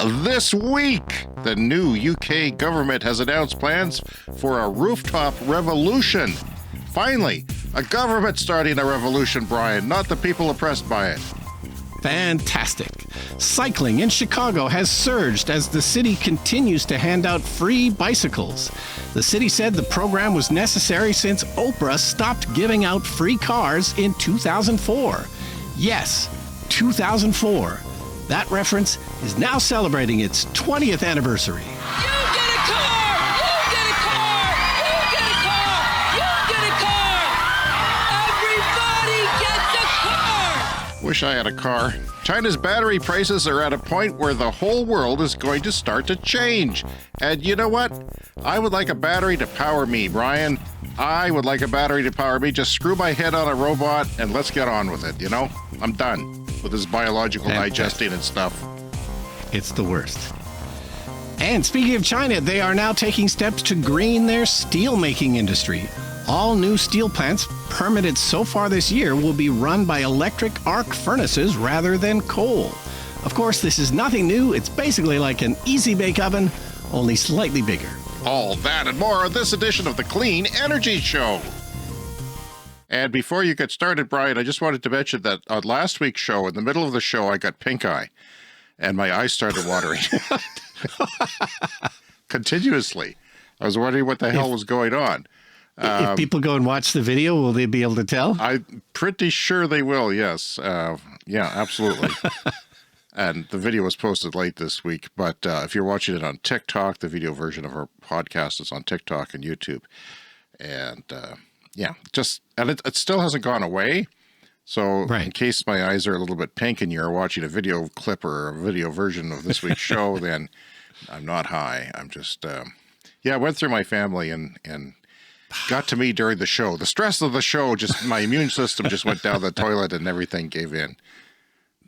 This week, the new UK government has announced plans for a rooftop revolution. Finally, a government starting a revolution, Brian, not the people oppressed by it. Fantastic. Cycling in Chicago has surged as the city continues to hand out free bicycles. The city said the program was necessary since Oprah stopped giving out free cars in 2004. Yes, 2004. That reference is now celebrating its 20th anniversary. You get a car! You get a car! You get a car! You get a car! Everybody gets a car! Wish I had a car. China's battery prices are at a point where the whole world is going to start to change. And you know what? I would like a battery to power me, Brian. I would like a battery to power me. Just screw my head on a robot and let's get on with it, you know? I'm done with this biological digesting and stuff. It's the worst. And speaking of China, they are now taking steps to green their steel-making industry. All new steel plants permitted so far this year will be run by electric arc furnaces rather than coal. Of course, this is nothing new. It's basically like an easy bake oven, only slightly bigger. All that and more on this edition of the Clean Energy Show. And before you get started, Brian, I just wanted to mention that on last week's show, in the middle of the show, I got pink eye, and my eyes started watering continuously. I was wondering what the hell was going on. If people go and watch the video, will they be able to tell? I'm pretty sure they will, yes. Yeah, absolutely. And the video was posted late this week, but if you're watching it on TikTok, the video version of our podcast is on TikTok and YouTube. And yeah, and it still hasn't gone away. So in case my eyes are a little bit pink and you're watching a video clip or a video version of this week's show, then I'm not high. I'm just, I went through my family and got to me during the show. The stress of the show, just my immune system just went down the toilet and everything gave in.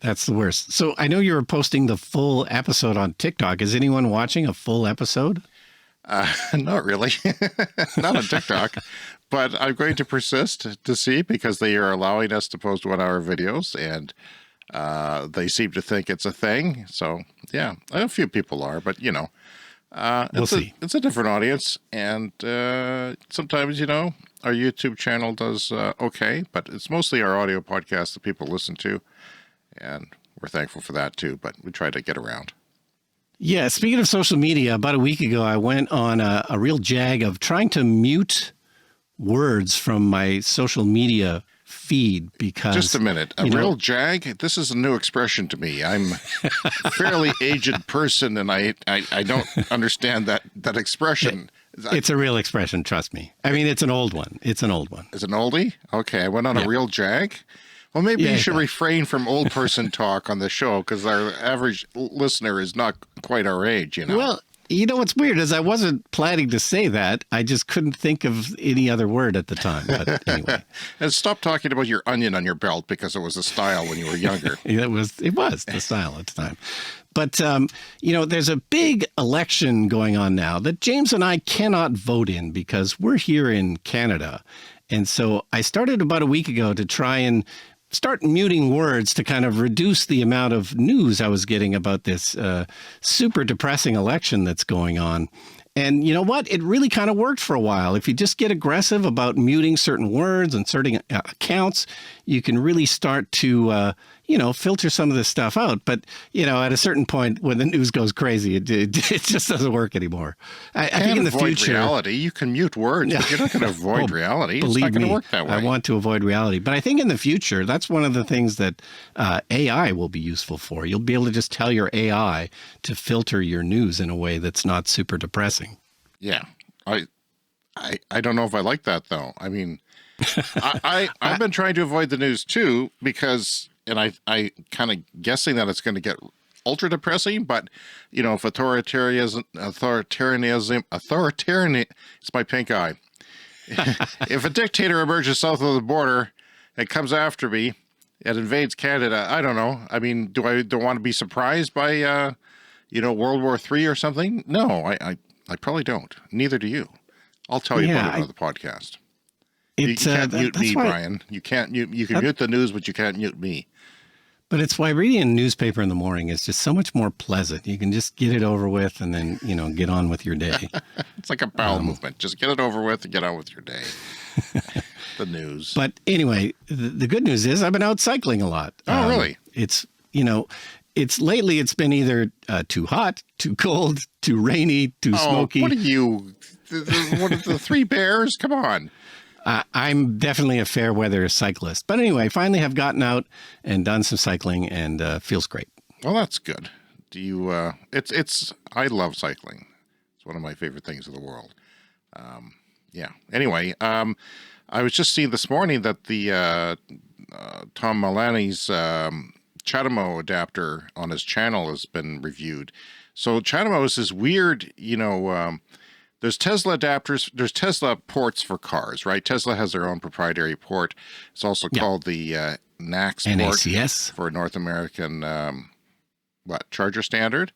That's the worst. So I know you were posting the full episode on TikTok. Is anyone watching a full episode? Not really. Not on TikTok. But I'm going to persist to see because they are allowing us to post 1-hour videos and they seem to think it's a thing. So, yeah, a few people are, but, you know. We'll see. It's a different audience, and sometimes, you know, our YouTube channel does okay, but it's mostly our audio podcast that people listen to, and we're thankful for that too, but we try to get around. Yeah, speaking of social media, about a week ago, I went on a real jag of trying to mute words from my social media feed because... Just a minute. A real jag? This is a new expression to me. I'm a fairly aged person, and I don't understand that expression. It's a real expression, trust me. I mean, it's an old one. It's an old one. It's an oldie? Okay, I went on a real jag? Well, maybe you should refrain from old person talk on the show because our average listener is not quite our age, you know? Well, you know what's weird is I wasn't planning to say that. I just couldn't think of any other word at the time. But anyway. And stop talking about your onion on your belt because it was a style when you were younger. It was the style at the time. But, you know, there's a big election going on now that James and I cannot vote in because we're here in Canada. And so I started about a week ago to try and start muting words to kind of reduce the amount of news I was getting about this super depressing election that's going on. And you know what? It really kind of worked for a while. If you just get aggressive about muting certain words and certain accounts, you can really start to, you know, filter some of this stuff out. But, you know, at a certain point when the news goes crazy, it just doesn't work anymore. I think in the future... reality. You can mute words, but you're not going to avoid reality. It's not going to work that way. I want to avoid reality. But I think in the future, that's one of the things that AI will be useful for. You'll be able to just tell your AI to filter your news in a way that's not super depressing. Yeah. I don't know if I like that, though. I mean, I've been trying to avoid the news, too, because... And I kind of guessing that it's going to get ultra depressing, but you know, if authoritarianism, it's my pink eye. If a dictator emerges south of the border and comes after me and invades Canada, I don't know. I mean, do I want to be surprised by, you know, World War III or something? No, I probably don't. Neither do you. I'll tell you about it on the podcast. You can't mute me, Brian. You can't mute. You can mute the news, but you can't mute me. But it's why reading a newspaper in the morning is just so much more pleasant. You can just get it over with and then, get on with your day. It's like a bowel movement. Just get it over with and get on with your day. The news. But anyway, the good news is I've been out cycling a lot. Oh, really? It's lately it's been either too hot, too cold, too rainy, too smoky. What are you? What are the three bears? Come on. I'm definitely a fair weather cyclist. But anyway, finally have gotten out and done some cycling and feels great. Well, that's good. Do you, I love cycling. It's one of my favorite things in the world. Yeah. Anyway, I was just seeing this morning that the, Tom Malani's, CHAdeMO adapter on his channel has been reviewed. So CHAdeMO is this weird, there's Tesla adapters, there's Tesla ports for cars, right? Tesla has their own proprietary port. It's also called the NACS port for North American, charger standard.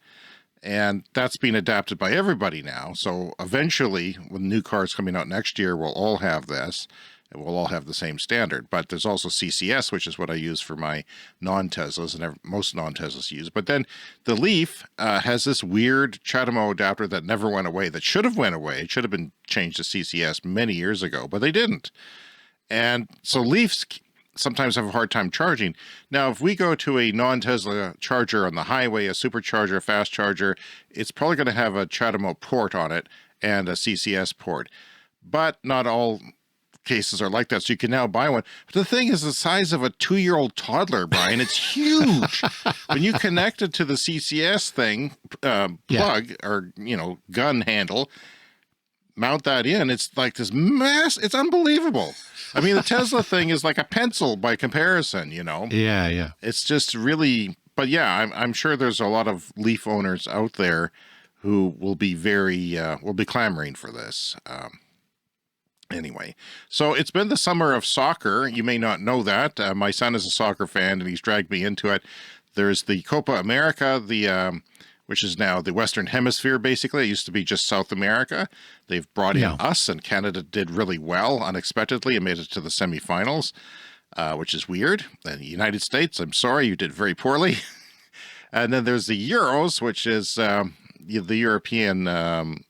And that's being adapted by everybody now. So eventually, when new cars coming out next year, we'll all have this. And we'll all have the same standard. But there's also CCS, which is what I use for my non-Teslas, and most non-Teslas use. But then the Leaf has this weird CHAdeMO adapter that never went away, that should have went away. It should have been changed to CCS many years ago, but they didn't. And so Leafs sometimes have a hard time charging. Now, if we go to a non-Tesla charger on the highway, a supercharger, a fast charger, it's probably going to have a CHAdeMO port on it and a CCS port. But not all cases are like that, so you can now buy one. But the thing is the size of a 2-year-old toddler, Brian. It's huge. When you connect it to the CCS thing, plug or gun handle, mount that in, it's like this mass. It's unbelievable. I mean, the Tesla thing is like a pencil by comparison. Yeah. It's just really. But yeah, I'm sure there's a lot of Leaf owners out there who will be will be clamoring for this. Anyway, so it's been the summer of soccer. You may not know that. My son is a soccer fan, and he's dragged me into it. There's the Copa America, which is now the Western Hemisphere, basically. It used to be just South America. They've brought in us, and Canada did really well, unexpectedly, and made it to the semifinals, which is weird. And the United States, I'm sorry, you did very poorly. And then there's the Euros, which is the European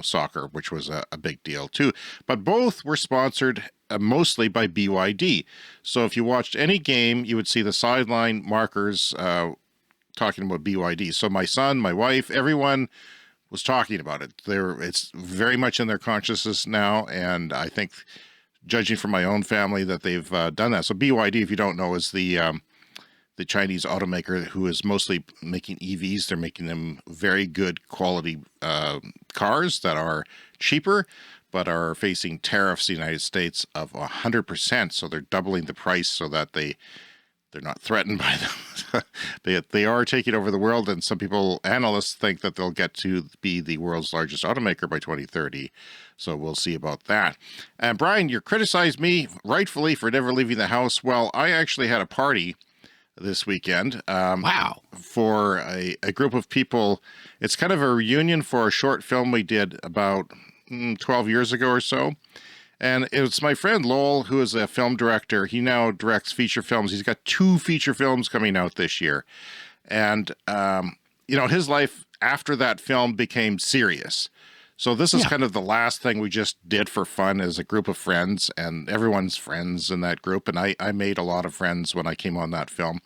soccer, which was a big deal too. But both were sponsored mostly by BYD. So if you watched any game, you would see the sideline markers talking about BYD. So my son, my wife, everyone was talking about it. It's very much in their consciousness now, and I think, judging from my own family, that they've done that. So BYD, if you don't know, is the Chinese automaker who is mostly making EVs. They're making them very good quality cars that are cheaper, but are facing tariffs in the United States of 100%. So they're doubling the price so that they're not threatened by them. They are taking over the world, and some analysts think that they'll get to be the world's largest automaker by 2030. So we'll see about that. And Brian, you criticized me rightfully for never leaving the house. Well, I actually had a party this weekend. Wow. For a group of people. It's kind of a reunion for a short film we did about 12 years ago or so. And it's my friend Lowell, who is a film director. He now directs feature films. He's got 2 feature films coming out this year. And, his life after that film became serious. So this is kind of the last thing we just did for fun as a group of friends, and everyone's friends in that group. And I made a lot of friends when I came on that film.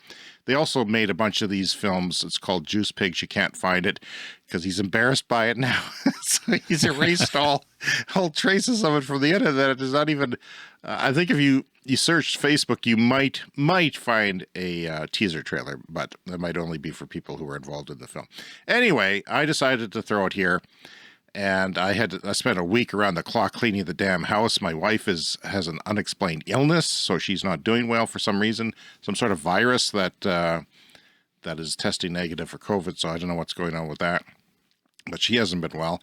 They also made a bunch of these films. It's called Juice Pigs. You can't find it because he's embarrassed by it now. So he's erased all traces of it from the internet. It is not even, I think if you search Facebook, you might find a teaser trailer, but that might only be for people who were involved in the film. Anyway, I decided to throw it here. And I spent a week around the clock cleaning the damn house. My wife has an unexplained illness, so she's not doing well for some reason, some sort of virus that is testing negative for COVID. So I don't know what's going on with that, but she hasn't been well.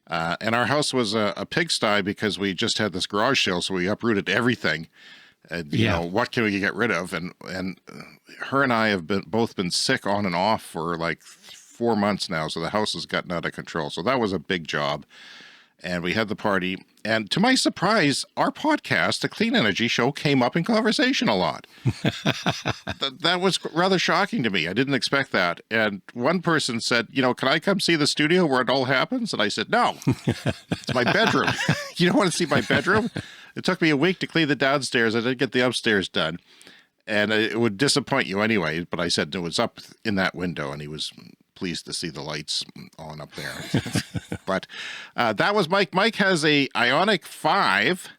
And our house was a pigsty because we just had this garage sale, so we uprooted everything. And, what can we get rid of? And her and I have both been sick on and off for like 4 months now, so the house has gotten out of control. So that was a big job. and we had the party. And to my surprise, our podcast, the Clean Energy Show, came up in conversation a lot. That was rather shocking to me. I didn't expect that. And one person said, can I come see the studio where it all happens? And I said, no, it's my bedroom. You don't want to see my bedroom? It took me a week to clean the downstairs. I didn't get the upstairs done. And it would disappoint you anyway. But I said it was up in that window, and he was pleased to see the lights on up there. But that was Mike. Mike has a Ioniq 5,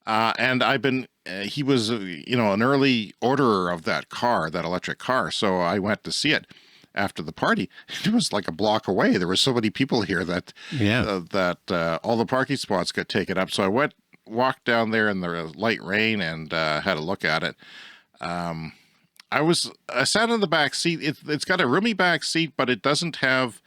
and I've been, he was, an early orderer of that car, that electric car. So I went to see it after the party. It was like a block away. There were so many people here that, all the parking spots got taken up. So I walked down there in the light rain and had a look at it. I sat in the back seat. It's got a roomy back seat, but it doesn't have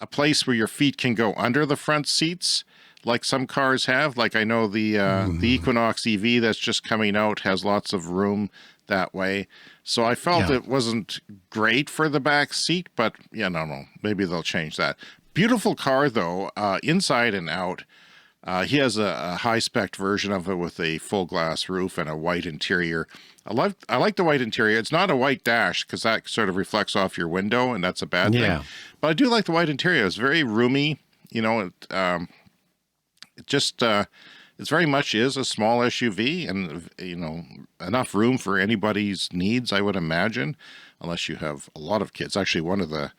a place where your feet can go under the front seats like some cars have. Like I know the Equinox EV that's just coming out has lots of room that way. So I felt it wasn't great for the back seat, but no, maybe they'll change that. Beautiful car though, inside and out. He has a high-spec version of it with a full glass roof and a white interior. I like the white interior. It's not a white dash because that sort of reflects off your window, and that's a bad thing. But I do like the white interior. It's very roomy. It very much is a small SUV, and enough room for anybody's needs, I would imagine, unless you have a lot of kids. Actually, one of the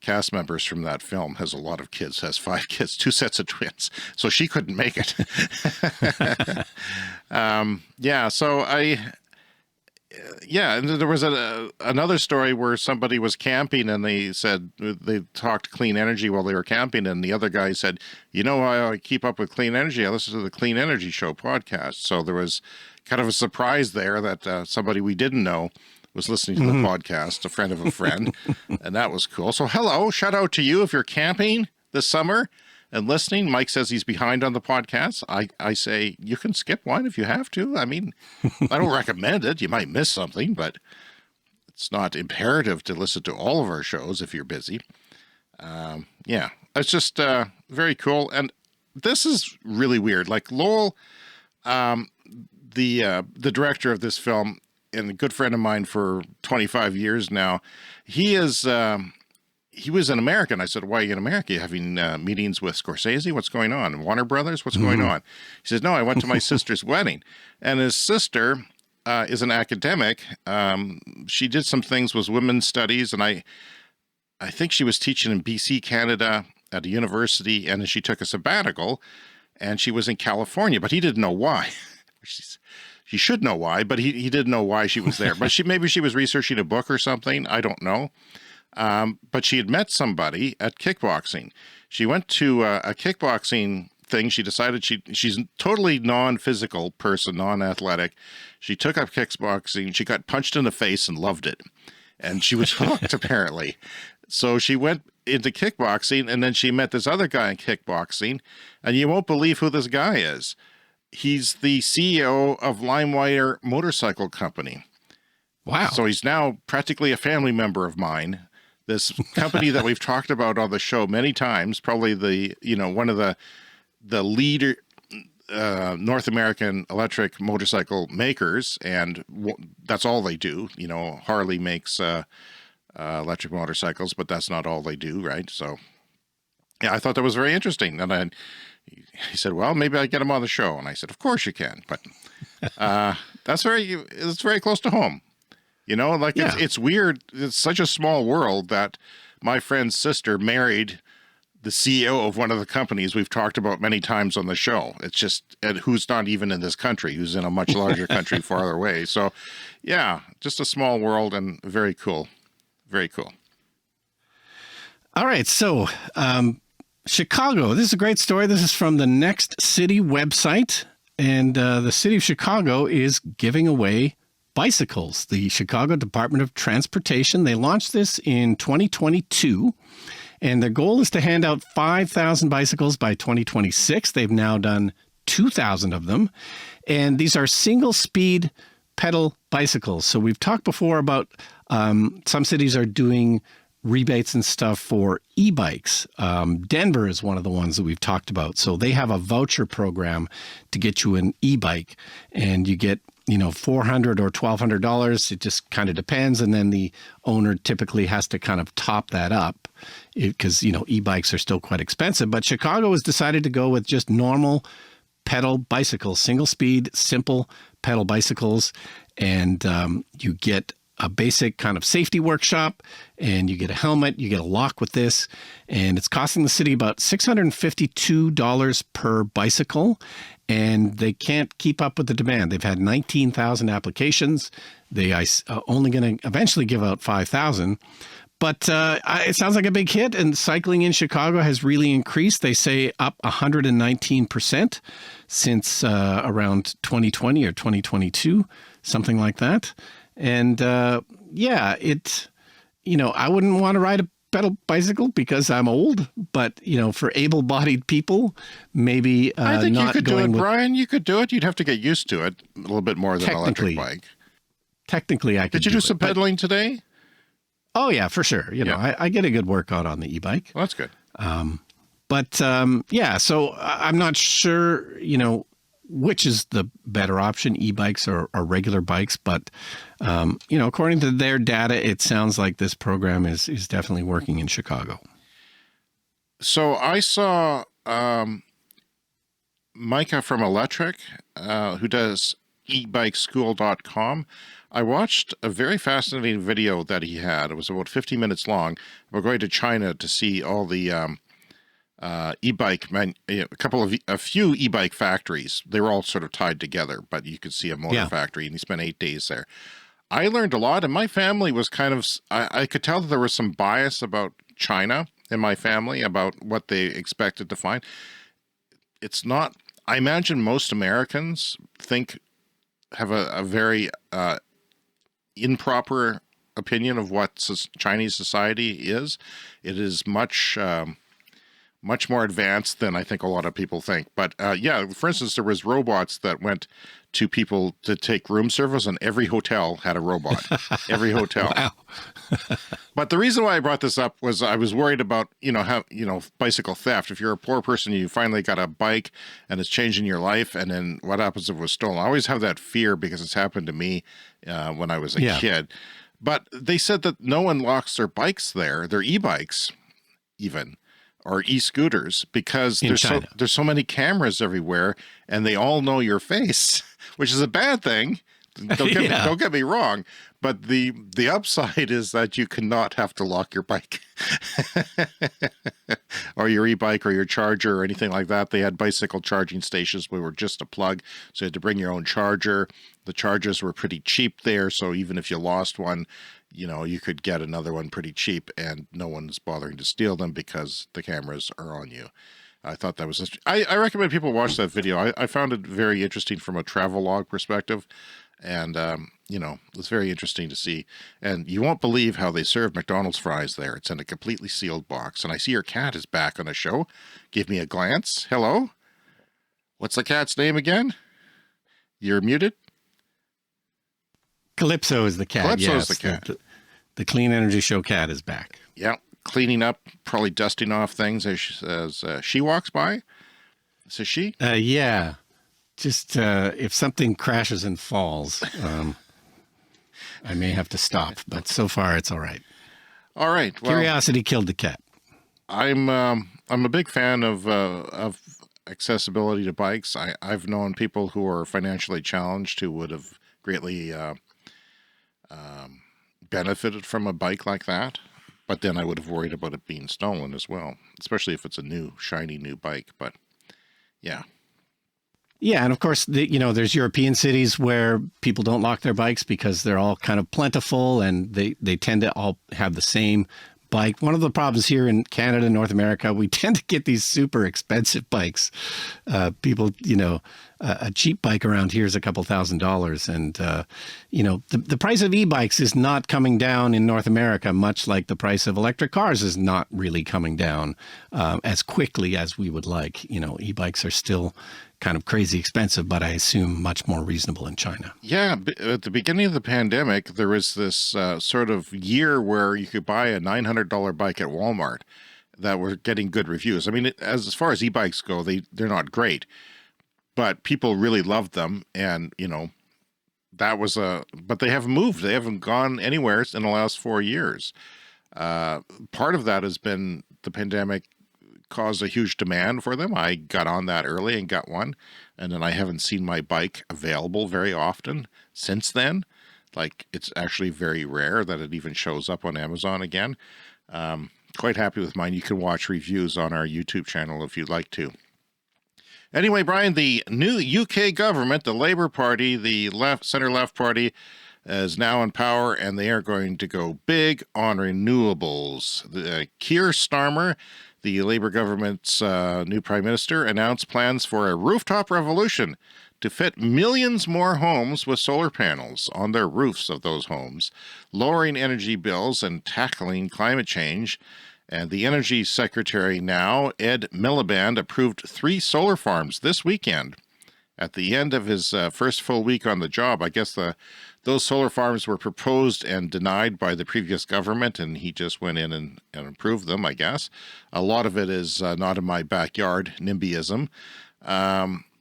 cast members from that film has a lot of kids, has 5 kids, 2 sets of twins. So she couldn't make it. And there was another story where somebody was camping and they said they talked clean energy while they were camping. And the other guy said, how I keep up with clean energy? I listen to the Clean Energy Show podcast. So there was kind of a surprise there that somebody we didn't know was listening to the podcast, a friend of a friend, and that was cool. So hello, shout out to you if you're camping this summer and listening. Mike says he's behind on the podcast. I say you can skip one if you have to. I mean, I don't recommend it. You might miss something, but it's not imperative to listen to all of our shows if you're busy. It's just very cool. And this is really weird. Like Lowell, the director of this film, and a good friend of mine for 25 years now, he was in America. And I said, why are you in America? You having meetings with Scorsese? What's going on? Warner Brothers? What's going on? He says, no, I went to my sister's wedding. And his sister is an academic. She did some things with women's studies. And I think she was teaching in BC, Canada at a university. And then she took a sabbatical and she was in California, but he didn't know why. She should know why, but he didn't know why she was there. But maybe she was researching a book or something. I don't know. But she had met somebody at kickboxing. She went to a kickboxing thing. She decided she's a totally non-physical person, non-athletic. She took up kickboxing. She got punched in the face and loved it. And she was hooked, apparently. So she went into kickboxing, and then she met this other guy in kickboxing. And you won't believe who this guy is. He's the CEO of LimeWire Motorcycle Company. Wow. So he's now practically a family member of mine. This company that we've talked about on the show many times, probably one of the leader North American electric motorcycle makers, and that's all they do. Harley makes electric motorcycles, but that's not all they do, right? So yeah, I thought that was very interesting. And he said, well, maybe I get him on the show. And I said, of course you can. But it's very close to home. It's weird. It's such a small world that my friend's sister married the CEO of one of the companies we've talked about many times on the show. It's just, who's not even in this country, who's in a much larger country farther away. So yeah, just a small world and very cool. Very cool. All right. So, Chicago, this is a great story. This is from the Next City website, and the city of Chicago is giving away bicycles. The Chicago Department of Transportation, they launched this in 2022, and their goal is to hand out 5,000 bicycles by 2026. They've now done 2,000 of them, and these are single-speed pedal bicycles. So we've talked before about some cities are doing rebates and stuff for e-bikes. Denver is one of the ones that we've talked about. So they have a voucher program to get you an e-bike, and you get, $400 or $1,200. It just kind of depends. And then the owner typically has to kind of top that up because, e-bikes are still quite expensive. But Chicago has decided to go with just normal pedal bicycles, single speed, simple pedal bicycles. And you get a basic kind of safety workshop, and you get a helmet, you get a lock with this, and it's costing the city about $652 per bicycle, and they can't keep up with the demand. They've had 19,000 applications. They are only going to eventually give out 5,000. But it sounds like a big hit, and cycling in Chicago has really increased. They say up 119% since around 2020 or 2022, something like that. And I wouldn't want to ride a pedal bicycle because I'm old, but for able-bodied people, maybe I think not you could going do it, with, Brian. You could do it. You'd have to get used to it a little bit more than an electric bike. Technically, I could. Did you do some pedaling today? Oh yeah, for sure. I get a good workout on the e-bike. Well, that's good. So I'm not sure, which is the better option, e-bikes or regular bikes. But, according to their data, it sounds like this program is definitely working in Chicago. So I saw Micah from Electric, who does ebikeschool.com. I watched a very fascinating video that he had. It was about 50 minutes long. We're going to China to see all the a few e-bike factories. They were all sort of tied together, but you could see a motor factory, and he spent 8 days there. I learned a lot, and my family was kind of, I could tell that there was some bias about China in my family about what they expected to find. It's not, I imagine most Americans have a very improper opinion of what Chinese society is. It is much more advanced than I think a lot of people think. But for instance, there was robots that went to people to take room service, and every hotel had a robot. Every hotel. Wow. But the reason why I brought this up was I was worried about, bicycle theft. If you're a poor person, you finally got a bike and it's changing your life, and then what happens if it was stolen? I always have that fear because it's happened to me when I was a kid. But they said that no one locks their bikes there, their e-bikes even, or e-scooters, because there's so many cameras everywhere, and they all know your face, which is a bad thing. Don't get me wrong, but the upside is that you cannot have to lock your bike or your e-bike or your charger or anything like that. They had bicycle charging stations where were just a plug, so you had to bring your own charger. The chargers were pretty cheap there, so even if you lost one, you could get another one pretty cheap, and no one's bothering to steal them because the cameras are on you. I thought that was, I recommend people watch that video. I found it very interesting from a travel log perspective. And, it's very interesting to see. And you won't believe how they serve McDonald's fries there. It's in a completely sealed box. And I see your cat is back on the show. Give me a glance. Hello? What's the cat's name again? You're muted? Calypso is the cat. Calypso is the cat. The Clean Energy Show cat is back. Yeah. Cleaning up, probably dusting off things as she walks by. Says she? Yeah. Just if something crashes and falls, I may have to stop. But so far, it's all right. All right. Well, curiosity killed the cat. I'm a big fan of accessibility to bikes. I've known people who are financially challenged who would have greatly benefited from a bike like that. But then I would have worried about it being stolen as well, especially if it's a new, shiny new bike. But yeah. Yeah, and of course, there's European cities where people don't lock their bikes because they're all kind of plentiful, and they tend to all have the same bike. One of the problems here in Canada, North America, we tend to get these super expensive bikes. People, a cheap bike around here is a couple $1,000s. And, the price of e-bikes is not coming down in North America, much like the price of electric cars is not really coming down as quickly as we would like. E-bikes are still kind of crazy expensive, but I assume much more reasonable in China. Yeah, at the beginning of the pandemic, there was this sort of year where you could buy a $900 bike at Walmart that were getting good reviews. I mean, as far as e-bikes go, they're not great, but people really loved them. And, that was but they haven't moved. They haven't gone anywhere in the last 4 years. Part of that has been the pandemic caused a huge demand for them. I got on that early and got one, and then I haven't seen my bike available very often since then. Like, it's actually very rare that it even shows up on Amazon again. Quite happy with mine. You can watch reviews on our YouTube channel if you'd like to. Anyway, Brian, the new UK government, the Labour Party, the center-left party, is now in power, and they are going to go big on renewables. Keir Starmer, the Labour government's new prime minister, announced plans for a rooftop revolution to fit millions more homes with solar panels on their roofs of those homes, lowering energy bills and tackling climate change. And the Energy Secretary now, Ed Miliband, approved 3 solar farms this weekend. At the end of his first full week on the job, I guess those solar farms were proposed and denied by the previous government, and he just went in and approved them, I guess. A lot of it is not in my backyard, NIMBYism.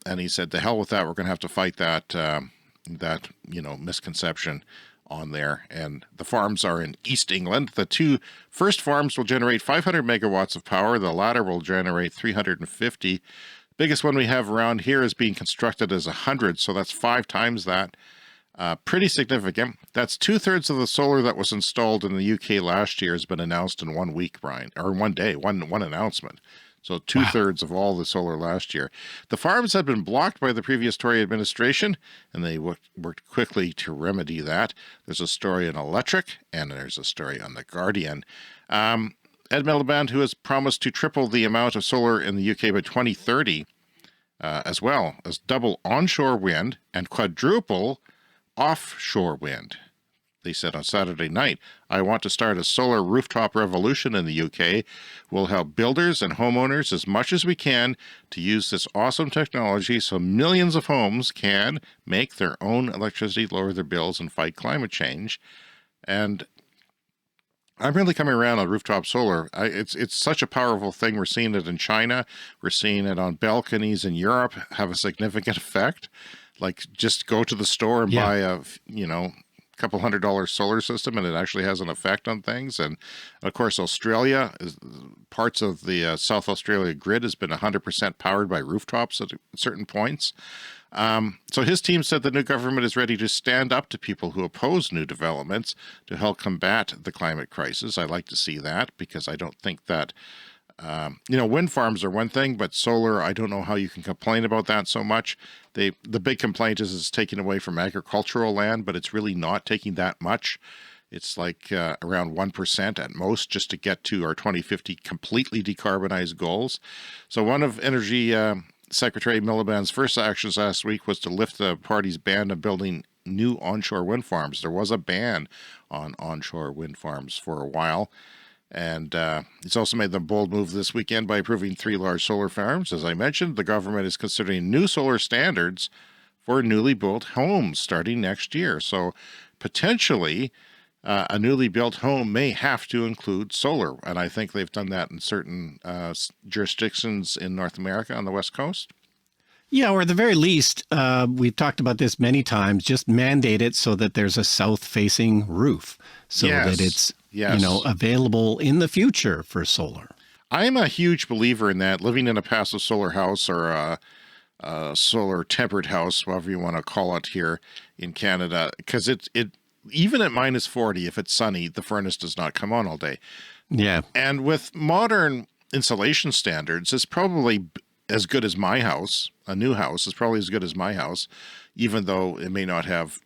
And he said, to hell with that, we're going to have to fight that misconception on there. And the farms are in East England. The 2 first farms will generate 500 megawatts of power. The latter will generate 350. Biggest one we have around here is being constructed as 100, so that's 5 times that. Pretty significant. That's 2/3 of the solar that was installed in the UK last year has been announced in 1 week, Brian, or 1 day, one announcement. So 2/3 of all the solar last year. The farms had been blocked by the previous Tory administration, and they worked quickly to remedy that. There's a story on Electric, and there's a story on The Guardian. Ed Miliband, who has promised to triple the amount of solar in the UK by 2030, as well as double onshore wind and quadruple offshore wind. They said on Saturday night, I want to start a solar rooftop revolution in the UK. We'll help builders and homeowners as much as we can to use this awesome technology so millions of homes can make their own electricity, lower their bills, and fight climate change. And I'm really coming around on rooftop solar. It's such a powerful thing. We're seeing it in China. We're seeing it on balconies in Europe have a significant effect. Like, just go to the store and buy a, couple $100 solar system, and it actually has an effect on things. And of course, Australia, parts of the South Australia grid has been 100% powered by rooftops at certain points. So his team said the new government is ready to stand up to people who oppose new developments to help combat the climate crisis. I like to see that, because I don't think that wind farms are one thing, but solar, I don't know how you can complain about that so much. The big complaint is it's taking away from agricultural land, but it's really not taking that much. It's like around 1% at most, just to get to our 2050 completely decarbonized goals. So one of Energy Secretary Miliband's first actions last week was to lift the party's ban of building new onshore wind farms. There was a ban on onshore wind farms for a while. And it's also made the bold move this weekend by approving 3 large solar farms. As I mentioned, the government is considering new solar standards for newly built homes starting next year. So potentially a newly built home may have to include solar. And I think they've done that in certain jurisdictions in North America on the West Coast. Yeah, or at the very least, we've talked about this many times, just mandate it so that there's a south-facing roof so that it's available in the future for solar. I'm a huge believer in that, living in a passive solar house or a solar tempered house, whatever you want to call it here in Canada, because it even at minus 40, if it's sunny, the furnace does not come on all day. Yeah. And with modern insulation standards, it's probably as good as my house. A new house is probably as good as my house, even though it may not have,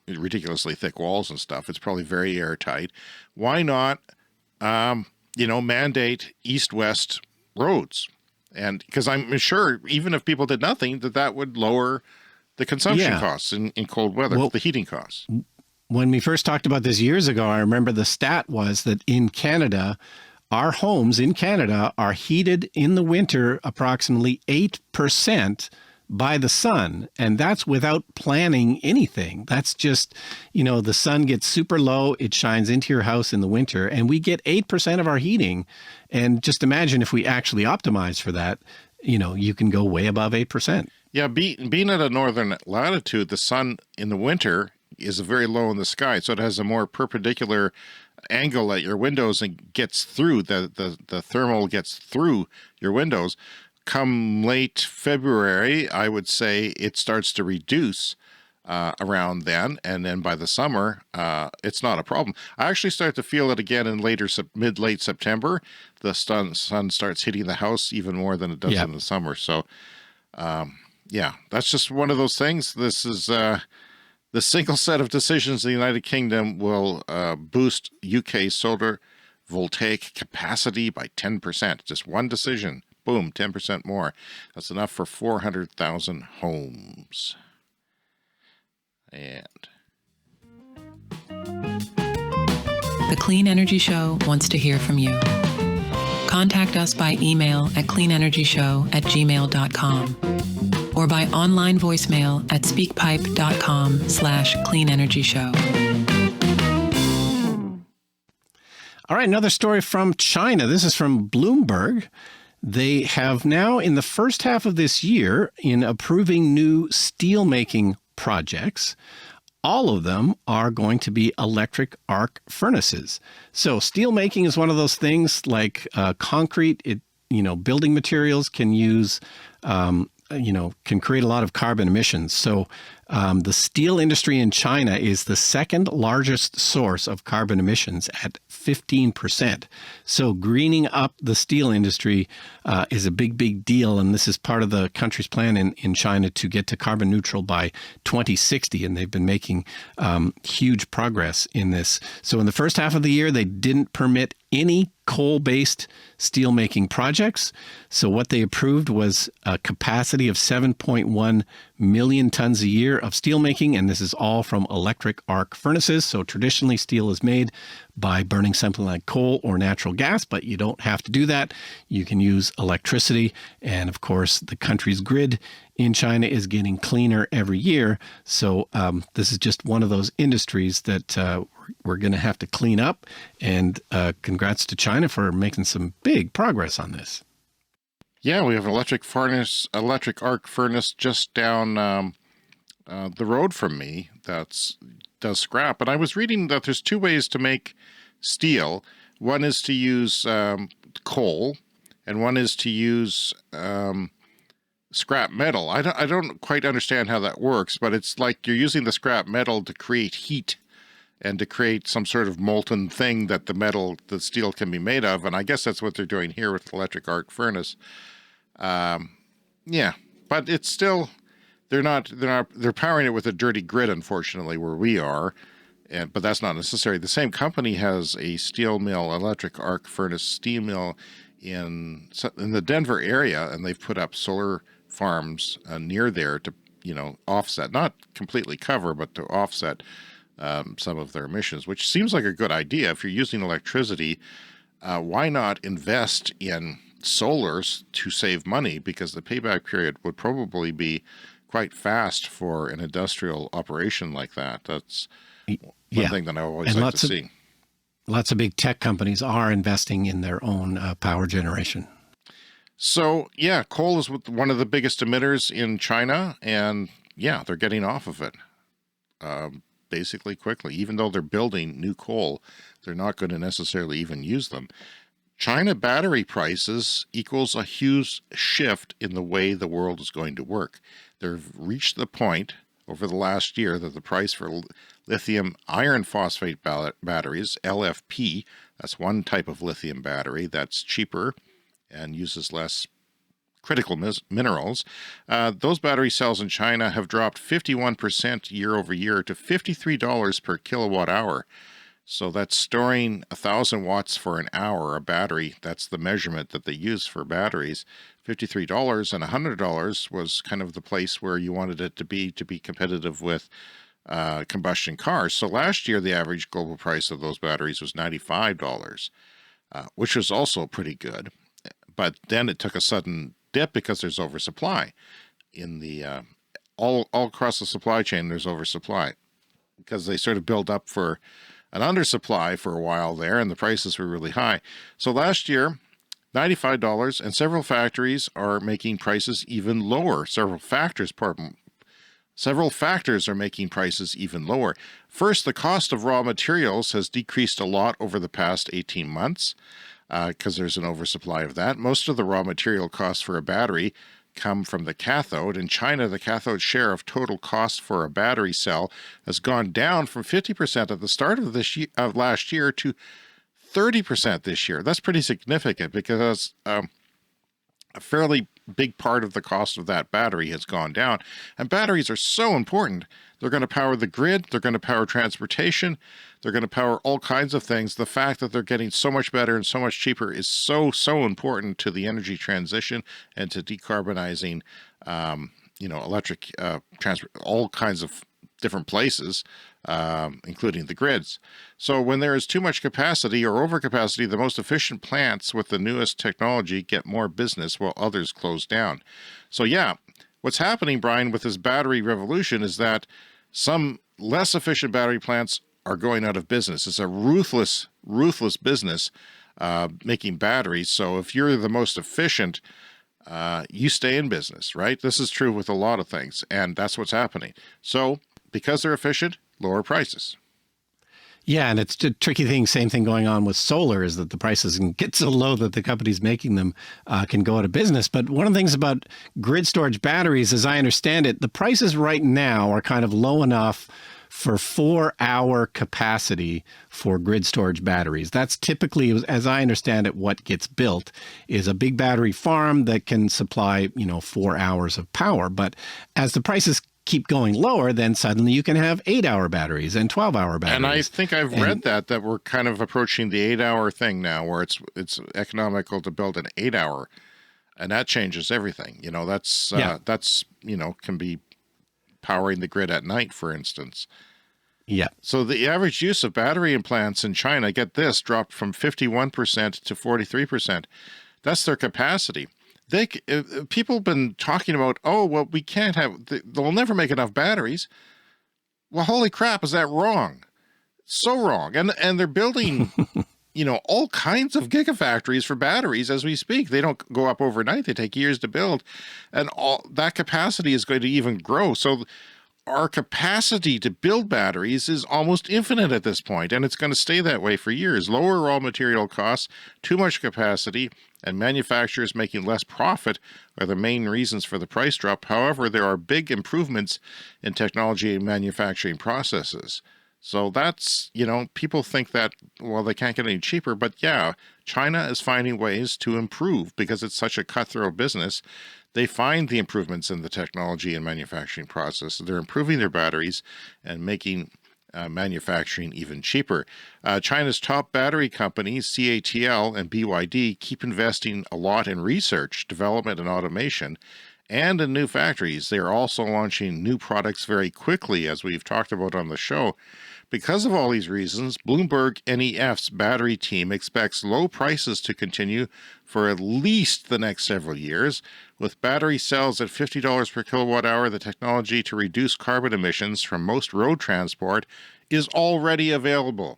ridiculously thick walls and stuff. It's probably very airtight. Why not, mandate east-west roads? And because I'm sure even if people did nothing, that would lower the consumption Yeah. costs in cold weather, Well, the heating costs. when we first talked about this years ago, I remember the stat was that in Canada, our homes in Canada are heated in the winter approximately 8% by the sun. And that's without planning anything. That's just, the sun gets super low. It shines into your house in the winter and we get 8% of our heating. And just imagine if we actually optimize for that, you can go way above 8%. Yeah, being at a northern latitude, the sun in the winter is very low in the sky, so it has a more perpendicular angle at your windows and gets through, the thermal gets through your windows. Come late February, I would say it starts to reduce around then, and then by the summer, it's not a problem. I actually start to feel it again in mid-late September. The sun starts hitting the house even more than it does in the summer. So, yeah, that's just one of those things. This is the single set of decisions in the United Kingdom will boost UK solar voltaic capacity by 10%. Just one decision, boom, 10% more. That's enough for 400,000 homes. And The Clean Energy Show wants to hear from you. Contact us by email at cleanenergyshow@gmail.com or by online voicemail at speakpipe.com/cleanenergyshow. All right, another story from China. This is from Bloomberg. They have now, in the first half of this year, in approving new steelmaking projects, all of them are going to be electric arc furnaces. So steelmaking is one of those things like concrete. Building materials can use, can create a lot of carbon emissions. So the steel industry in China is the second largest source of carbon emissions at 15%. So greening up the steel industry is a big, big deal. And this is part of the country's plan in China to get to carbon neutral by 2060. And they've been making huge progress in this. So in the first half of the year, they didn't permit any coal-based steelmaking projects. So what they approved was a capacity of 7.1 million tons a year of steelmaking, and this is all from electric arc furnaces. So traditionally, steel is made by burning something like coal or natural gas, but you don't have to do that. You can use electricity, and of course, the country's grid in China is getting cleaner every year. So this is just one of those industries that we're going to have to clean up, and congrats to China for making some big progress on this. yeah, we have an electric arc furnace just down the road from me does scrap. And I was reading that there's two ways to make steel. One is to use coal, and one is to use scrap metal. I don't quite understand how that works, but it's like you're using the scrap metal to create heat and to create some sort of molten thing that the steel can be made of. And I guess that's what they're doing here with the electric arc furnace. Yeah, but it's still, they're powering it with a dirty grid, unfortunately, where we are. But that's not necessary. The same company has a steel mill, electric arc furnace steel mill in the Denver area, and they've put up solar farms near there to, offset, not completely cover, but to offset some of their emissions, which seems like a good idea. If you're using electricity, why not invest in solars to save money? Because the payback period would probably be quite fast for an industrial operation like that. That's one thing that I always like to see. Lots of big tech companies are investing in their own power generation. So, yeah, coal is one of the biggest emitters in China, and yeah, they're getting off of it basically quickly. Even though they're building new coal, they're not going to necessarily even use them. China battery prices equals a huge shift in the way the world is going to work. They've reached the point over the last year that the price for lithium iron phosphate batteries, LFP, that's one type of lithium battery that's cheaper and uses less critical minerals. Those battery cells in China have dropped 51% year over year to $53 per kilowatt hour. So that's storing 1,000 watts for an hour, a battery. That's the measurement that they use for batteries. $53 and $100 was kind of the place where you wanted it to be competitive with combustion cars. So last year, the average global price of those batteries was $95, which was also pretty good. But then it took a sudden dip because there's oversupply in the all across the supply chain. There's oversupply because they sort of built up for an undersupply for a while there, and the prices were really high. So last year, $95, and several factories are making prices even lower. Several factors are making prices even lower. First, the cost of raw materials has decreased a lot over the past 18 months because there's an oversupply of that. Most of the raw material costs for a battery come from the cathode. In China, the cathode share of total cost for a battery cell has gone down from 50% at the start of last year to 30% this year. That's pretty significant because a fairly big part of the cost of that battery has gone down. And batteries are so important. They're going to power the grid. They're going to power transportation. They're going to power all kinds of things. The fact that they're getting so much better and so much cheaper is so important to the energy transition and to decarbonizing, electric transport, all kinds of different places, including the grids. So when there is too much capacity or overcapacity, the most efficient plants with the newest technology get more business while others close down. So yeah, what's happening, Brian, with this battery revolution is that some less efficient battery plants are going out of business. It's a ruthless business making batteries. So if you're the most efficient, you stay in business, right? This is true with a lot of things, and that's what's happening. So because they're efficient, lower prices. Yeah, and it's a tricky thing. Same thing going on with solar is that the prices can get so low that the companies making them can go out of business. But one of the things about grid storage batteries, as I understand it, the prices right now are kind of low enough for 4-hour capacity for grid storage batteries. That's typically, as I understand it, what gets built is a big battery farm that can supply, 4 hours of power. But as the prices keep going lower, then suddenly you can have 8-hour batteries and 12-hour batteries. And I think I've read that we're kind of approaching the 8-hour thing now, where it's economical to build an 8-hour, and that changes everything. That's can be powering the grid at night, for instance. Yeah. So the average use of battery implants in China, get this, dropped from 51% to 43%. That's their capacity. People have been talking about, we can't have, they'll never make enough batteries. Well, holy crap, is that wrong? So wrong. And they're building, all kinds of gigafactories for batteries as we speak. They don't go up overnight. They take years to build. And all that capacity is going to even grow. So our capacity to build batteries is almost infinite at this point, and it's going to stay that way for years. Lower raw material costs, too much capacity, and manufacturers making less profit are the main reasons for the price drop. However, there are big improvements in technology and manufacturing processes. So that's, people think that, they can't get any cheaper, but yeah, China is finding ways to improve because it's such a cutthroat business. They find the improvements in the technology and manufacturing process. They're improving their batteries and making manufacturing even cheaper. China's top battery companies, CATL and BYD, keep investing a lot in research, development, and automation, and in new factories. They are also launching new products very quickly, as we've talked about on the show. Because of all these reasons, Bloomberg NEF's battery team expects low prices to continue for at least the next several years. With battery cells at $50 per kilowatt hour, the technology to reduce carbon emissions from most road transport is already available.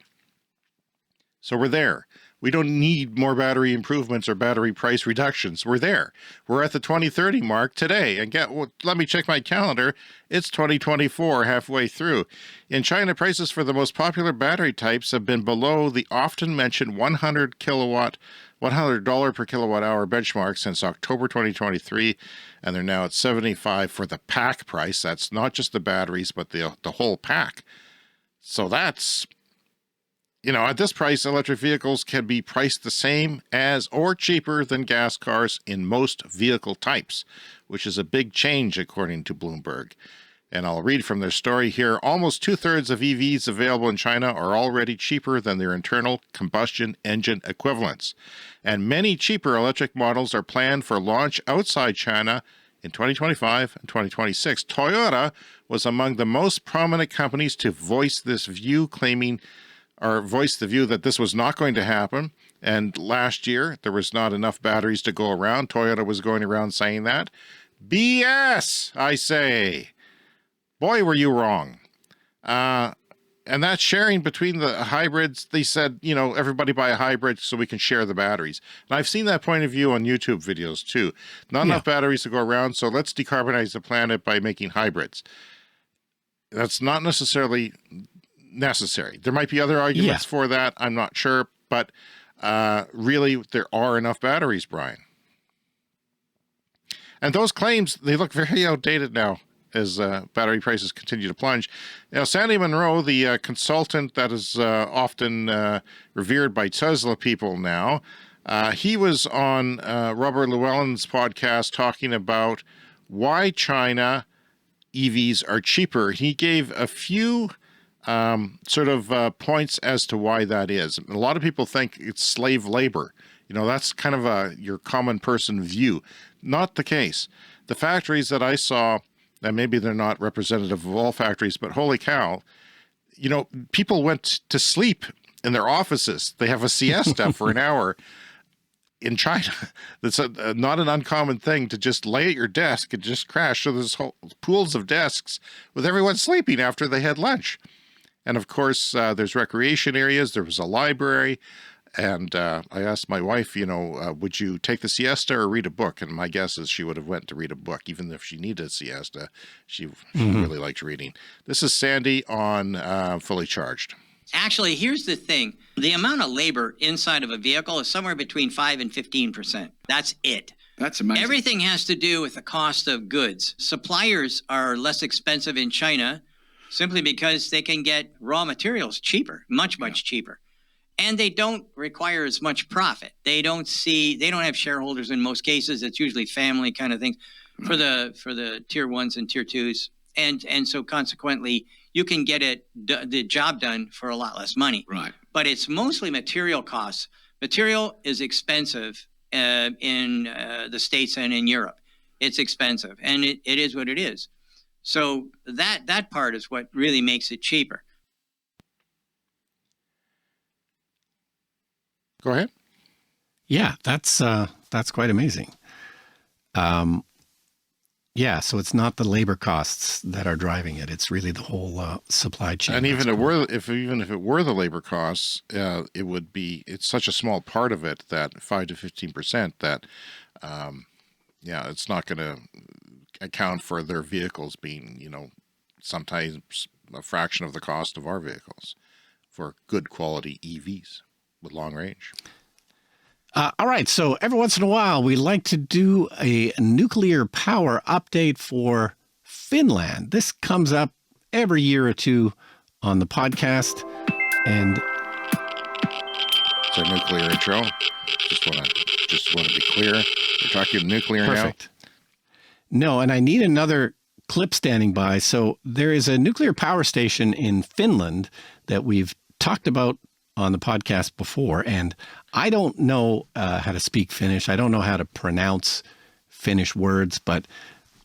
So we're there. We don't need more battery improvements or battery price reductions. We're there. We're at the 2030 mark today. And let me check my calendar. It's 2024, halfway through. In China, prices for the most popular battery types have been below the often mentioned $100 per kilowatt hour benchmark since October 2023, and they're now at $75 for the pack price. That's not just the batteries, but the whole pack. So that's, at this price, electric vehicles can be priced the same as or cheaper than gas cars in most vehicle types, which is a big change according to Bloomberg. And I'll read from their story here. Almost 2/3 of EVs available in China are already cheaper than their internal combustion engine equivalents. And many cheaper electric models are planned for launch outside China in 2025 and 2026. Toyota was among the most prominent companies to voice this view, voice the view that this was not going to happen. And last year, there was not enough batteries to go around. Toyota was going around saying that. BS, I say. Boy, were you wrong. And that sharing between the hybrids, they said, everybody buy a hybrid so we can share the batteries. And I've seen that point of view on YouTube videos too. Not enough batteries to go around, so let's decarbonize the planet by making hybrids. That's not necessarily necessary. There might be other arguments for that. I'm not sure. But really, there are enough batteries, Brian. And those claims, they look very outdated now as battery prices continue to plunge. Now, Sandy Munro, the consultant that is often revered by Tesla people now, he was on Robert Llewellyn's podcast talking about why China EVs are cheaper. He gave a few points as to why that is. A lot of people think it's slave labor. That's kind of your common person view. Not the case. The factories that I saw, and maybe they're not representative of all factories, but holy cow, people went to sleep in their offices. They have a siesta for an hour in China. That's not an uncommon thing to just lay at your desk and just crash. So there's whole pools of desks with everyone sleeping after they had lunch. And of course, there's recreation areas. There was a library. And I asked my wife, would you take the siesta or read a book? And my guess is she would have went to read a book. Even if she needed a siesta, she really liked reading. This is Sandy on Fully Charged. Actually, here's the thing. The amount of labor inside of a vehicle is somewhere between 5 and 15%. That's it. That's amazing. Everything has to do with the cost of goods. Suppliers are less expensive in China simply because they can get raw materials cheaper, much cheaper. And they don't require as much profit. They don't have shareholders in most cases. It's usually family kind of things for the tier ones and tier twos. And so consequently, you can get the job done for a lot less money. Right. But it's mostly material costs. Material is expensive in the States and in Europe. It's expensive, and it is what it is. So that part is what really makes it cheaper. Go ahead. Yeah, that's quite amazing. So it's not the labor costs that are driving it. It's really the whole supply chain. And even if it were the labor costs, it's such a small part of it that 5 to 15% that it's not going to account for their vehicles being, sometimes a fraction of the cost of our vehicles for good quality EVs with long range. All right. So every once in a while, we like to do a nuclear power update for Finland. This comes up every year or two on the podcast. And it's our nuclear intro. Just want to be clear. We're talking nuclear perfect. No, and I need another clip standing by. So there is a nuclear power station in Finland that we've talked about on the podcast before, and I don't know how to speak Finnish. I don't know how to pronounce Finnish words, but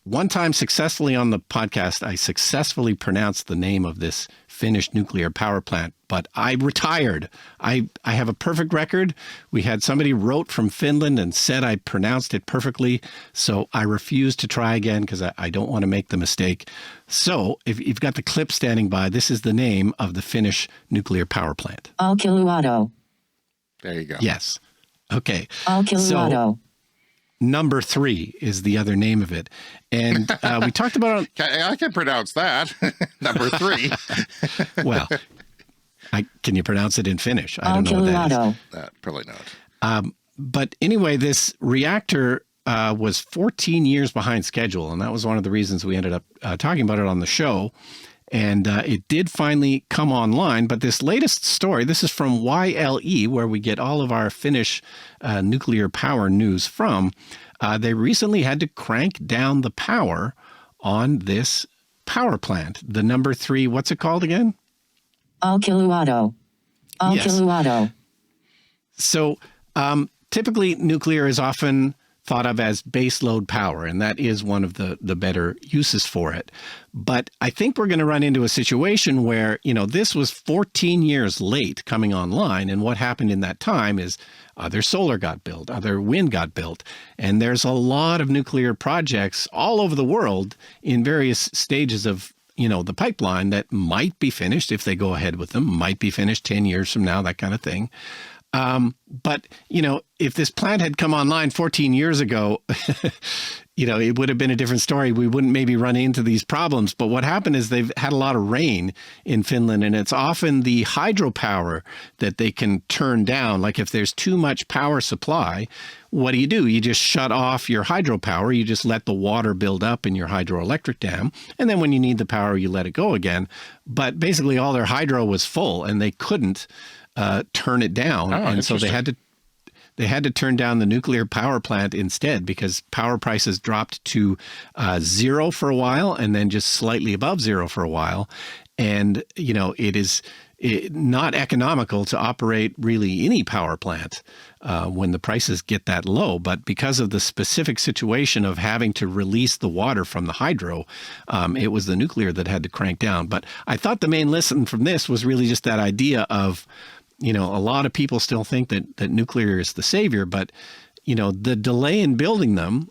one time successfully on the podcast, I successfully pronounced the name of this Finnish nuclear power plant, but I retired. I have a perfect record. We had somebody wrote from Finland and said I pronounced it perfectly, so I refused to try again because I don't want to make the mistake. So if you've got the clip standing by, this is the name of the Finnish nuclear power plant. Olkiluoto. There you go. Yes. Okay. Olkiluoto. So, Number 3 is the other name of it. And we talked about... I can pronounce that. Number 3. Well, can you pronounce it in Finnish? I don't know what that is. Probably not. But anyway, this reactor was 14 years behind schedule. And that was one of the reasons we ended up talking about it on the show. And it did finally come online. But this latest story, this is from YLE, where we get all of our Finnish nuclear power news from. They recently had to crank down the power on this power plant, the number 3, what's it called again? Olkiluoto. Yes. Olkiluoto. So typically nuclear is often thought of as baseload power, and that is one of the better uses for it. But I think we're going to run into a situation where, this was 14 years late coming online, and what happened in that time is other solar got built, other wind got built, and there's a lot of nuclear projects all over the world in various stages of the pipeline that might be finished if they go ahead with them, might be finished 10 years from now, that kind of thing. But, if this plant had come online 14 years ago, it would have been a different story. We wouldn't maybe run into these problems. But what happened is they've had a lot of rain in Finland, and it's often the hydropower that they can turn down. Like if there's too much power supply, what do? You just shut off your hydropower. You just let the water build up in your hydroelectric dam. And then when you need the power, you let it go again. But basically all their hydro was full, and they couldn't turn it down. And so they had to turn down the nuclear power plant instead, because power prices dropped to 0 for a while and then just slightly above 0 for a while. And, it is not economical to operate really any power plant when the prices get that low. But because of the specific situation of having to release the water from the hydro, it was the nuclear that had to crank down. But I thought the main lesson from this was really just that idea of, a lot of people still think that nuclear is the savior, but, the delay in building them,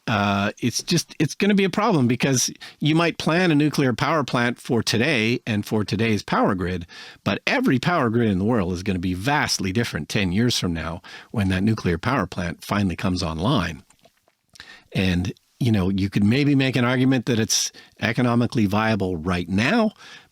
it's going to be a problem, because you might plan a nuclear power plant for today and for today's power grid, but every power grid in the world is going to be vastly different 10 years from now when that nuclear power plant finally comes online. And, you could maybe make an argument that it's economically viable right now,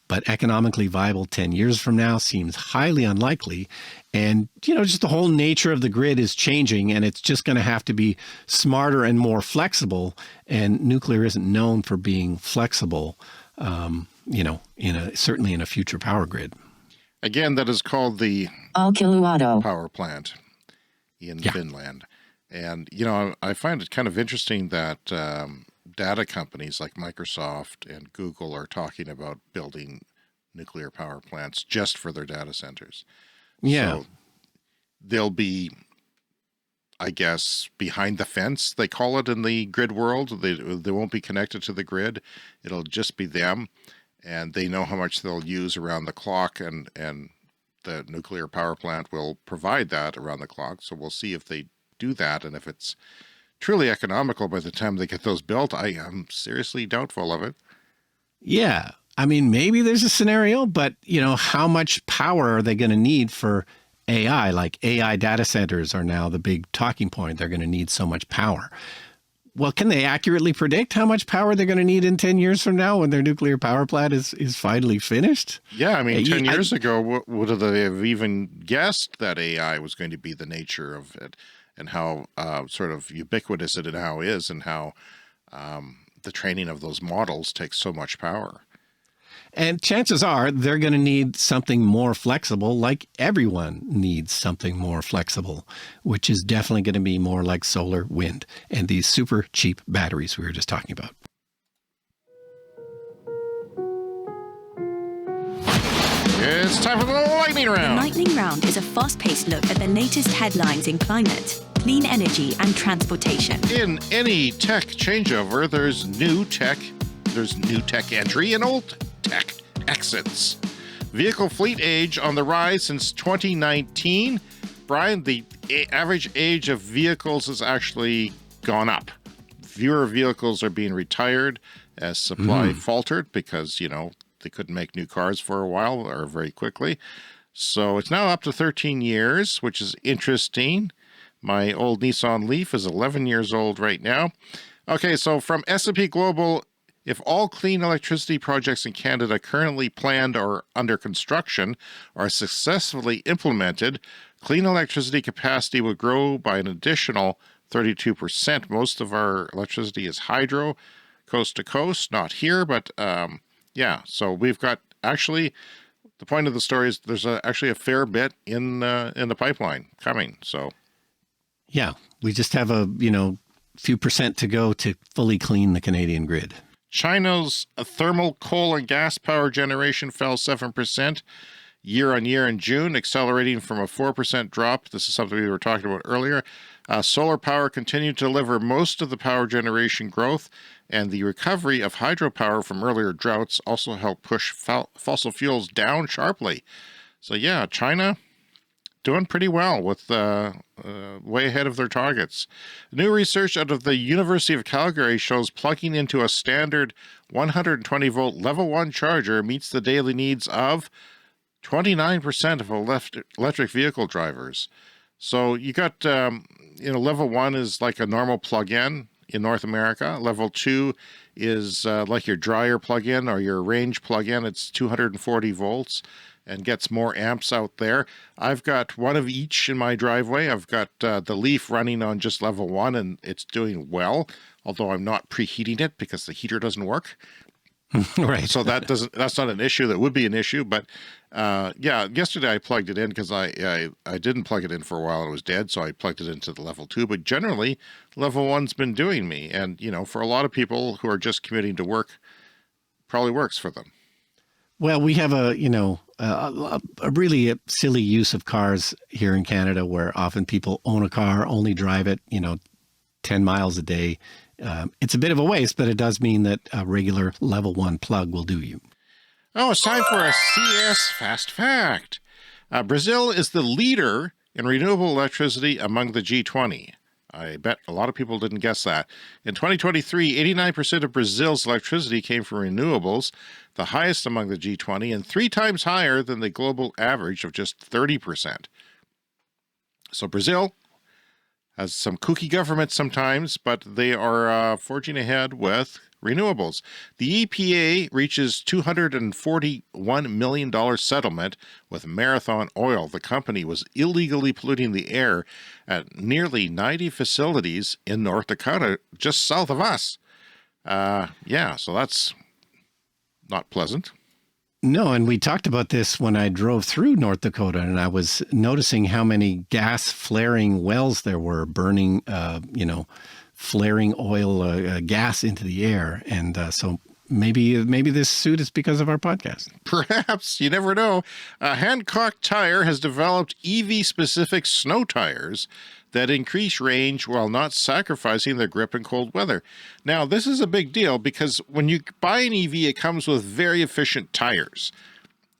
but economically viable 10 years from now seems highly unlikely. And, just the whole nature of the grid is changing, and it's just going to have to be smarter and more flexible. And nuclear isn't known for being flexible, certainly in a future power grid. Again, that is called the Olkiluoto power plant in Finland. And, I find it kind of interesting that data companies like Microsoft and Google are talking about building nuclear power plants just for their data centers. Yeah. So they'll be, I guess, behind the fence, they call it in the grid world. They won't be connected to the grid. It'll just be them, and they know how much they'll use around the clock, and the nuclear power plant will provide that around the clock. So we'll see if they do that, and if it's truly economical by the time they get those built. I am seriously doubtful of it. Yeah. I mean, maybe there's a scenario, but, how much power are they going to need for AI? Like AI data centers are now the big talking point. They're going to need so much power. Well, can they accurately predict how much power they're going to need in 10 years from now when their nuclear power plant is finally finished? Yeah, I mean, 10 years ago, would they have even guessed that AI was going to be the nature of it, and how sort of ubiquitous it now is, and how the training of those models takes so much power. And chances are they're going to need something more flexible, like everyone needs something more flexible, which is definitely going to be more like solar, wind, and these super cheap batteries we were just talking about. It's time for the lightning The round. Lightning Round is a fast-paced look at the latest headlines in climate, clean energy, and transportation. In any tech changeover, there's new tech entry and old tech exits. Vehicle fleet age on the rise since 2019. Brian, the average age of vehicles has actually gone up. Fewer vehicles are being retired as supply faltered because, they couldn't make new cars for a while or very quickly. So it's now up to 13 years, which is interesting. My old Nissan Leaf is 11 years old right now. Okay, so from S&P Global, if all clean electricity projects in Canada currently planned or under construction are successfully implemented, clean electricity capacity would grow by an additional 32%. Most of our electricity is hydro, coast to coast, not here, but yeah, so we've got actually, the point of the story is there's actually a fair bit in the pipeline coming. So yeah, we just have a few percent to go to fully clean the Canadian grid. China's thermal coal and gas power generation fell 7% year on year in June, accelerating from a 4% drop. This is something we were talking about earlier. Solar power continued to deliver most of the power generation growth, and the recovery of hydropower from earlier droughts also helped push fossil fuels down sharply. So yeah, China doing pretty well with way ahead of their targets. New research out of the University of Calgary shows plugging into a standard 120-volt level 1 charger meets the daily needs of 29% of electric vehicle drivers. So you got, level 1 is like a normal plug-in in North America. Level 2 is like your dryer plug-in or your range plug-in. It's 240 volts and gets more amps out there. I've got one of each in my driveway. I've got the Leaf running on just level 1, and it's doing well, although I'm not preheating it because the heater doesn't work. Right. So that's not an issue. That would be an issue. But yesterday I plugged it in because I didn't plug it in for a while and it was dead. So I plugged it into the level 2. But generally, level 1's been doing me. And, for a lot of people who are just commuting to work, probably works for them. Well, we have a really silly use of cars here in Canada where often people own a car, only drive it, 10 miles a day. It's a bit of a waste, but it does mean that a regular level 1 plug will do you. Oh, it's time for a CS Fast Fact. Brazil is the leader in renewable electricity among the G20. I bet a lot of people didn't guess that. In 2023, 89% of Brazil's electricity came from renewables, the highest among the G20, and 3 times higher than the global average of just 30%. So Brazil has some kooky government sometimes, but they are forging ahead with renewables. The EPA reaches $241 million settlement with Marathon Oil. The company was illegally polluting the air at nearly 90 facilities in North Dakota, just south of us. So that's not pleasant. No, and we talked about this when I drove through North Dakota, and I was noticing how many gas flaring wells there were burning, flaring oil gas into the air. And so maybe this suit is because of our podcast. Perhaps. You never know. Hancock Tire has developed EV-specific snow tires that increase range while not sacrificing their grip in cold weather. Now, this is a big deal because when you buy an EV, it comes with very efficient tires,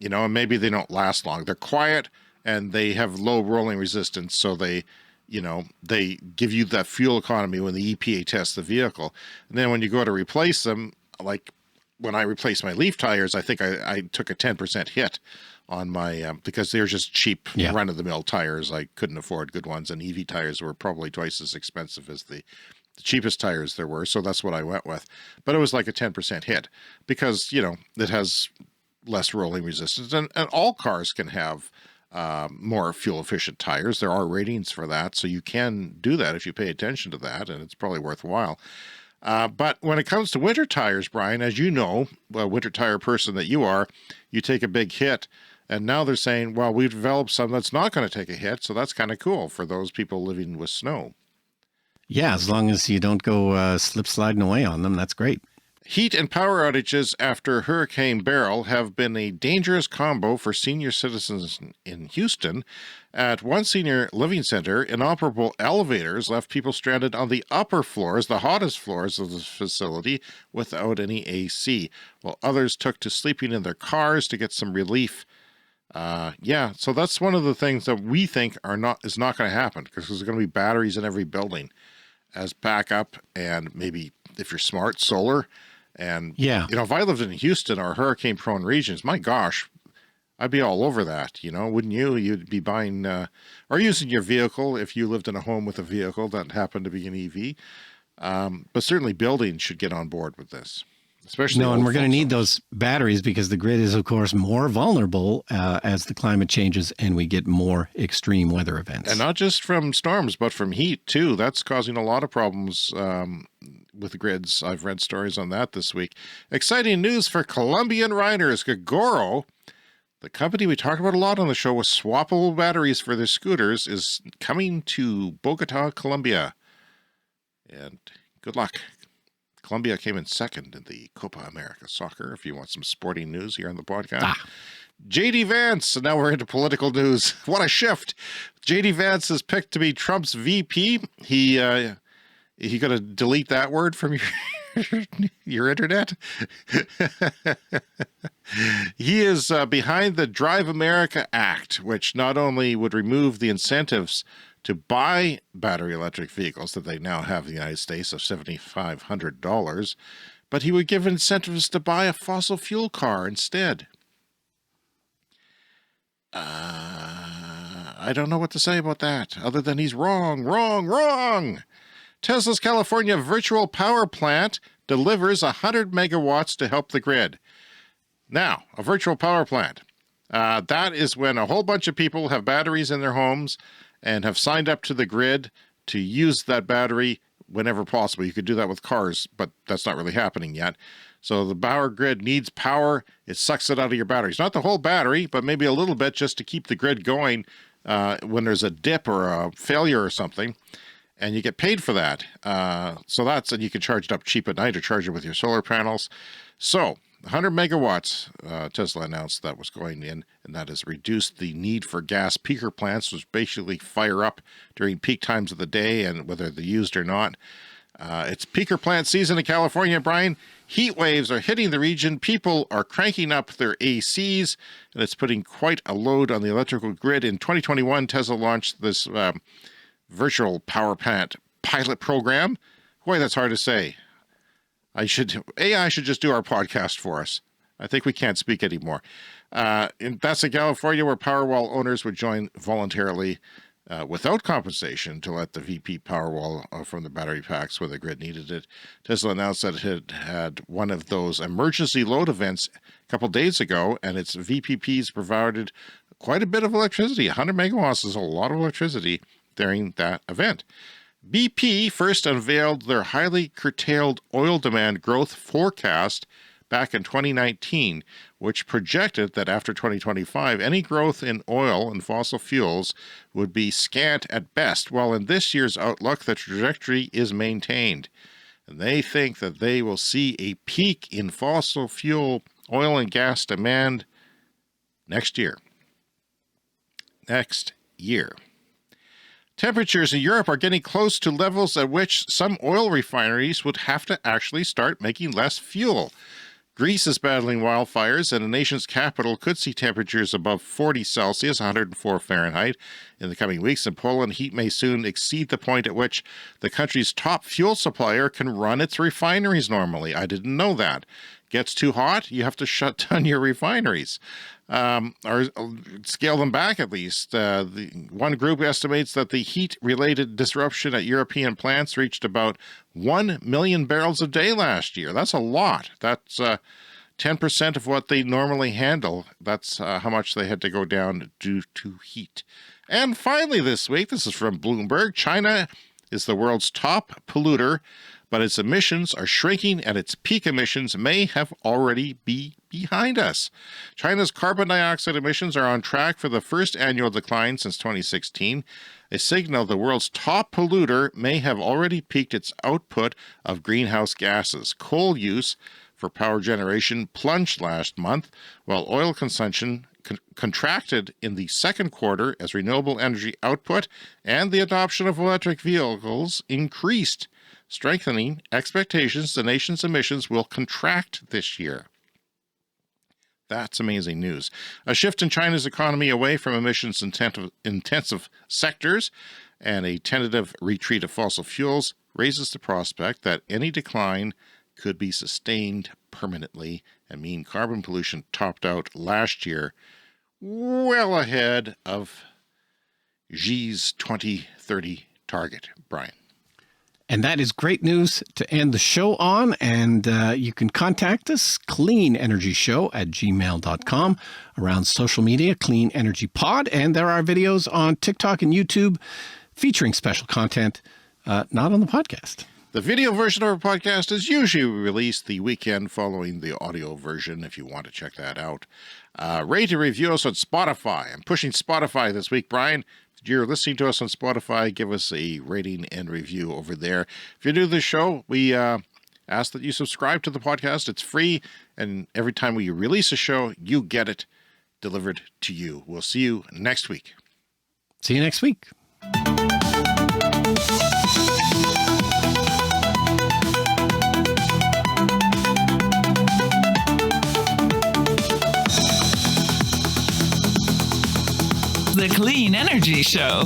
and maybe they don't last long. They're quiet and they have low rolling resistance, so they give you that fuel economy when the EPA tests the vehicle. And then when you go to replace them, like when I replaced my Leaf tires, I think I took a 10% hit on my, because they're just cheap run-of-the-mill tires. I couldn't afford good ones, and EV tires were probably twice as expensive as the cheapest tires there were, so that's what I went with. But it was like a 10% hit because, it has less rolling resistance, and all cars can have more fuel-efficient tires. There are ratings for that, so you can do that if you pay attention to that, and it's probably worthwhile. But when it comes to winter tires, Brian, as you know, a winter tire person that you are, you take a big hit. And now they're saying, well, we've developed some that's not going to take a hit, so that's kind of cool for those people living with snow. Yeah, as long as you don't go slip sliding away on them, that's great. Heat and power outages after Hurricane Beryl have been a dangerous combo for senior citizens in Houston. At one senior living center, inoperable elevators left people stranded on the upper floors, the hottest floors of the facility, without any AC, while others took to sleeping in their cars to get some relief. So that's one of the things that we think is not going to happen, because there's going to be batteries in every building as backup, and maybe if you're smart, solar. And if I lived in Houston or hurricane prone regions, my gosh, I'd be all over that, wouldn't you? You'd be buying or using your vehicle if you lived in a home with a vehicle that happened to be an EV. But certainly buildings should get on board with this. Especially and we're going to need those batteries because the grid is, of course, more vulnerable as the climate changes and we get more extreme weather events. And not just from storms, but from heat, too. That's causing a lot of problems with the grids. I've read stories on that this week. Exciting news for Colombian riders. Gogoro, the company we talked about a lot on the show with swappable batteries for their scooters, is coming to Bogota, Colombia. And good luck. Colombia came in second in the Copa America soccer, if you want some sporting news here on the podcast. J.D. Vance, and now we're into political news. What a shift. J.D. Vance is picked to be Trump's VP. He going to delete that word from your internet? He is behind the Drive America Act, which not only would remove the incentives to buy battery electric vehicles that they now have in the United States of $7,500, but he would give incentives to buy a fossil fuel car instead. I don't know what to say about that, other than he's wrong. Tesla's California virtual power plant delivers 100 megawatts to help the grid. Now, a virtual power plant. That is when a whole bunch of people have batteries in their homes and have signed up to the grid to use that battery whenever possible. You could do that with cars, but that's not really happening yet. So the power grid needs power. It sucks it out of your batteries. Not the whole battery, but maybe a little bit just to keep the grid going when there's a dip or a failure or something. And you get paid for that. So that's, and you can charge it up cheap at night or charge it with your solar panels. So 100 megawatts, Tesla announced that was going in, and that has reduced the need for gas peaker plants, which basically fire up during peak times of the day and whether they're used or not. It's peaker plant season in California, Brian. Heat waves are hitting the region. People are cranking up their ACs, and it's putting quite a load on the electrical grid. In 2021, Tesla launched this virtual power plant pilot program. Boy, that's hard to say. AI should just do our podcast for us. I think we can't speak anymore. That's in California, where Powerwall owners would join voluntarily without compensation to let the VP Powerwall from the battery packs where the grid needed it. Tesla announced that it had one of those emergency load events a couple days ago, and its VPPs provided quite a bit of electricity. 100 megawatts is a lot of electricity during that event. BP first unveiled their highly curtailed oil demand growth forecast back in 2019, which projected that after 2025, any growth in oil and fossil fuels would be scant at best, while in this year's outlook, the trajectory is maintained. And they think that they will see a peak in fossil fuel, oil and gas demand next year. Temperatures in Europe are getting close to levels at which some oil refineries would have to actually start making less fuel. Greece is battling wildfires, and the nation's capital could see temperatures above 40 Celsius, 104 Fahrenheit, in the coming weeks. In Poland, heat may soon exceed the point at which the country's top fuel supplier can run its refineries normally. I didn't know that. Gets too hot, you have to shut down your refineries. Or scale them back at least. The one group estimates that the heat-related disruption at European plants reached about 1 million barrels a day last year. That's a lot. That's 10% of what they normally handle. That's how much they had to go down due to heat. And finally this week, this is from Bloomberg, China is the world's top polluter, but its emissions are shrinking and its peak emissions may have already be behind us. China's carbon dioxide emissions are on track for the first annual decline since 2016, a signal the world's top polluter may have already peaked its output of greenhouse gases. Coal use for power generation plunged last month, while oil consumption contracted in the second quarter as renewable energy output and the adoption of electric vehicles increased, strengthening expectations the nation's emissions will contract this year. That's amazing news. A shift in China's economy away from emissions-intensive sectors and a tentative retreat of fossil fuels raises the prospect that any decline could be sustained permanently and mean carbon pollution topped out last year well ahead of Xi's 2030 target. Brian. And that is great news to end the show on. And you can contact us, cleanenergyshow@gmail.com, around social media, Clean Energy Pod. And there are videos on TikTok and YouTube featuring special content, not on the podcast. The video version of our podcast is usually released the weekend following the audio version, if you want to check that out. Rate and review us on Spotify. I'm pushing Spotify this week, Brian. If you're listening to us on Spotify, give us a rating and review over there. If you're new to the show, we ask that you subscribe to the podcast. It's free, and every time we release a show, you get it delivered to you. We'll see you next week. See you next week. The Clean Energy Show.